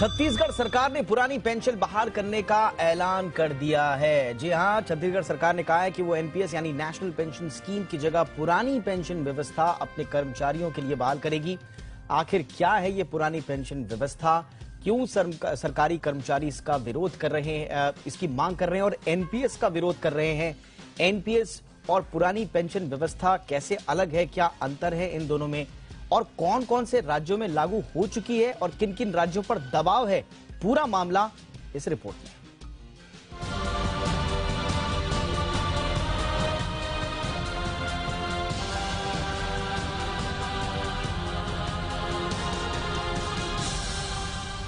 छत्तीसगढ़ सरकार ने पुरानी पेंशन बहाल करने का ऐलान कर दिया है। जी हां, छत्तीसगढ़ सरकार ने कहा है कि वो एनपीएस यानी नेशनल पेंशन स्कीम की जगह पुरानी पेंशन व्यवस्था अपने कर्मचारियों के लिए बहाल करेगी। आखिर क्या है ये पुरानी पेंशन व्यवस्था, क्यों सरकारी कर्मचारी इसका विरोध कर रहे हैं, इसकी मांग कर रहे हैं और एनपीएस का विरोध कर रहे हैं। एनपीएस और पुरानी पेंशन व्यवस्था कैसे अलग है, क्या अंतर है इन दोनों में, और कौन कौन से राज्यों में लागू हो चुकी है और किन किन राज्यों पर दबाव है, पूरा मामला इस रिपोर्ट में।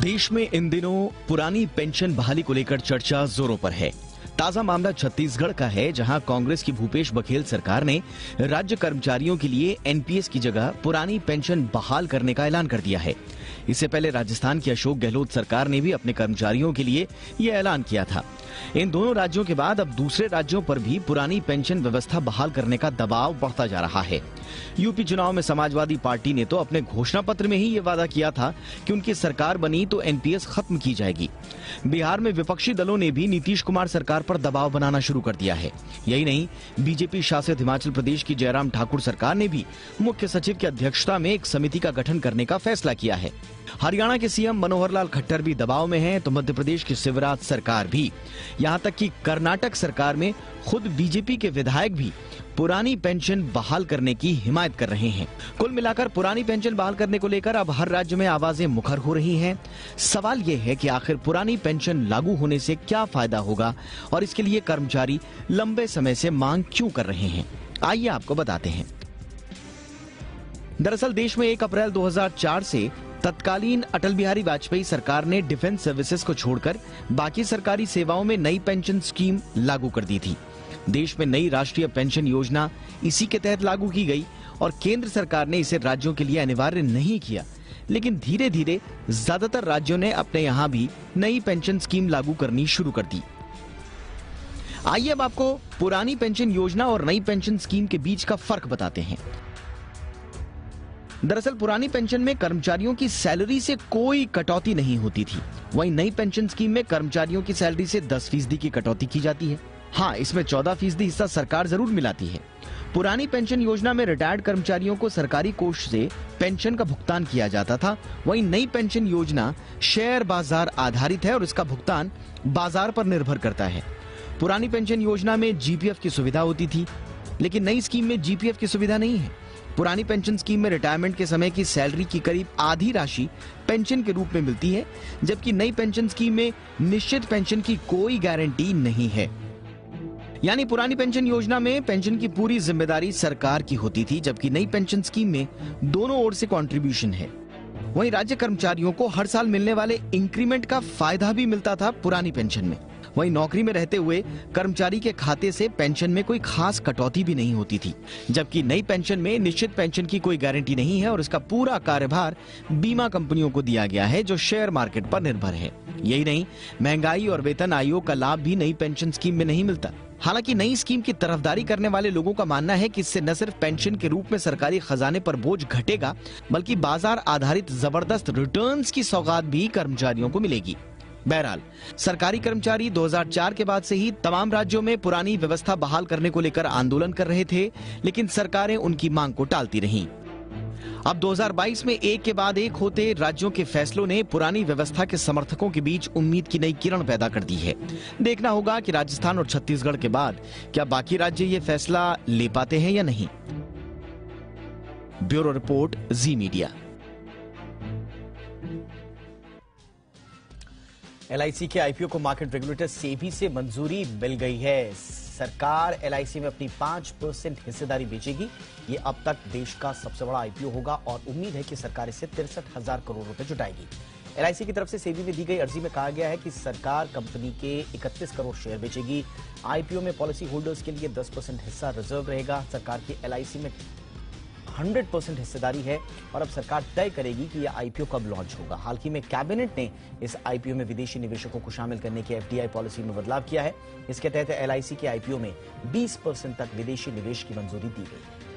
देश में इन दिनों पुरानी पेंशन बहाली को लेकर चर्चा जोरों पर है। ताजा मामला छत्तीसगढ़ का है, जहां कांग्रेस की भूपेश बघेल सरकार ने राज्य कर्मचारियों के लिए एनपीएस की जगह पुरानी पेंशन बहाल करने का ऐलान कर दिया है। इससे पहले राजस्थान की अशोक गहलोत सरकार ने भी अपने कर्मचारियों के लिए यह ऐलान किया था। इन दोनों राज्यों के बाद अब दूसरे राज्यों पर भी पुरानी पेंशन व्यवस्था बहाल करने का दबाव बढ़ता जा रहा है। यूपी चुनाव में समाजवादी पार्टी ने तो अपने घोषणा पत्र में ही ये वादा किया था कि उनकी सरकार बनी तो एनपीएस खत्म की जाएगी। बिहार में विपक्षी दलों ने भी नीतीश कुमार सरकार पर दबाव बनाना शुरू कर दिया है। यही नहीं, बीजेपी शासित हिमाचल प्रदेश की जयराम ठाकुर सरकार ने भी मुख्य सचिव की अध्यक्षता में एक समिति का गठन करने का फैसला किया है। हरियाणा के सीएम मनोहर लाल खट्टर भी दबाव में हैं, तो मध्य प्रदेश की शिवराज सरकार भी, यहां तक कि कर्नाटक सरकार में खुद बीजेपी के विधायक भी पुरानी पेंशन बहाल करने की हिमायत कर रहे हैं। कुल मिलाकर पुरानी पेंशन बहाल करने को लेकर अब हर राज्य में आवाजें मुखर हो रही हैं। सवाल यह है कि आखिर पुरानी पेंशन लागू होने से क्या फायदा होगा और इसके लिए कर्मचारी लंबे समय से मांग क्यों कर रहे हैं। आइए आपको बताते हैं। दरअसल देश में 1 अप्रैल 2004 से तत्कालीन अटल बिहारी वाजपेयी सरकार ने डिफेंस सर्विसेज को छोड़कर बाकी सरकारी सेवाओं में नई पेंशन स्कीम लागू कर दी थी। देश में नई राष्ट्रीय पेंशन योजना इसी के तहत लागू की गई और केंद्र सरकार ने इसे राज्यों के लिए अनिवार्य नहीं किया, लेकिन धीरे धीरे ज्यादातर राज्यों ने अपने यहां भी नई पेंशन स्कीम लागू करनी शुरू कर दी। आइए अब आपको पुरानी पेंशन योजना और नई पेंशन स्कीम के बीच का फर्क बताते हैं। दरअसल पुरानी पेंशन में कर्मचारियों की सैलरी से कोई कटौती नहीं होती थी, वहीं नई पेंशन स्कीम में कर्मचारियों की सैलरी से 10% की कटौती की जाती है। हाँ, इसमें 14% हिस्सा सरकार जरूर मिलाती है। पुरानी पेंशन योजना में रिटायर्ड कर्मचारियों को सरकारी कोष से पेंशन का भुगतान किया जाता था, वहीं नई पेंशन योजना शेयर बाजार आधारित है और इसका भुगतान बाजार पर निर्भर करता है। पुरानी पेंशन योजना में जीपीएफ की सुविधा होती थी, लेकिन नई स्कीम में जीपीएफ की सुविधा नहीं है। पुरानी पेंशन स्कीम में रिटायरमेंट के समय की सैलरी की करीब आधी राशि पेंशन के रूप में मिलती है, जबकि नई पेंशन स्कीम में निश्चित पेंशन की कोई गारंटी नहीं है। यानी पुरानी पेंशन योजना में पेंशन की पूरी जिम्मेदारी सरकार की होती थी, जबकि नई पेंशन स्कीम में दोनों ओर से कंट्रीब्यूशन है। वहीं राज्य कर्मचारियों को हर साल मिलने वाले इंक्रीमेंट का फायदा भी मिलता था पुरानी पेंशन में। वहीं नौकरी में रहते हुए कर्मचारी के खाते से पेंशन में कोई खास कटौती भी नहीं होती थी, जबकि नई पेंशन में निश्चित पेंशन की कोई गारंटी नहीं है और इसका पूरा कार्यभार बीमा कंपनियों को दिया गया है, जो शेयर मार्केट पर निर्भर है। यही नहीं, महंगाई और वेतन आयोग का लाभ भी नई पेंशन स्कीम में नहीं मिलता। हालांकि नई स्कीम की तरफदारी करने वाले लोगों का मानना है कि इससे न सिर्फ पेंशन के रूप में सरकारी खजाने पर बोझ घटेगा, बल्कि बाजार आधारित जबरदस्त रिटर्न्स की सौगात भी कर्मचारियों को मिलेगी। बहरहाल, सरकारी कर्मचारी 2004 के बाद से ही तमाम राज्यों में पुरानी व्यवस्था बहाल करने को लेकर आंदोलन कर रहे थे, लेकिन सरकारें उनकी मांग को टालती रहीं। अब 2022 में एक के बाद एक होते राज्यों के फैसलों ने पुरानी व्यवस्था के समर्थकों के बीच उम्मीद की नई किरण पैदा कर दी है। देखना होगा कि राजस्थान और छत्तीसगढ़ के बाद क्या बाकी राज्य ये फैसला ले पाते हैं या नहीं। ब्यूरो रिपोर्ट, जी मीडिया। एलआईसी के आईपीओ को मार्केट रेगुलेटर सेबी से मंजूरी मिल गई है। सरकार एलआईसी में अपनी 5% हिस्सेदारी बेचेगी। ये अब तक देश का सबसे बड़ा आईपीओ होगा और उम्मीद है कि सरकार इससे 63,000 करोड़ रुपए जुटाएगी। एलआईसी की तरफ से सेबी में दी गई अर्जी में कहा गया है कि सरकार कंपनी के 31 करोड़ शेयर बेचेगी। आईपीओ में पॉलिसी होल्डर्स के लिए 10% हिस्सा रिजर्व रहेगा। सरकार की एलआईसी में 100% हिस्सेदारी है और अब सरकार तय करेगी कि यह आईपीओ कब लॉन्च होगा। हाल ही में कैबिनेट ने इस आईपीओ में विदेशी निवेशकों को शामिल करने की एफडीआई पॉलिसी में बदलाव किया है। इसके तहत एलआईसी के आईपीओ में 20% तक विदेशी निवेश की मंजूरी दी गई।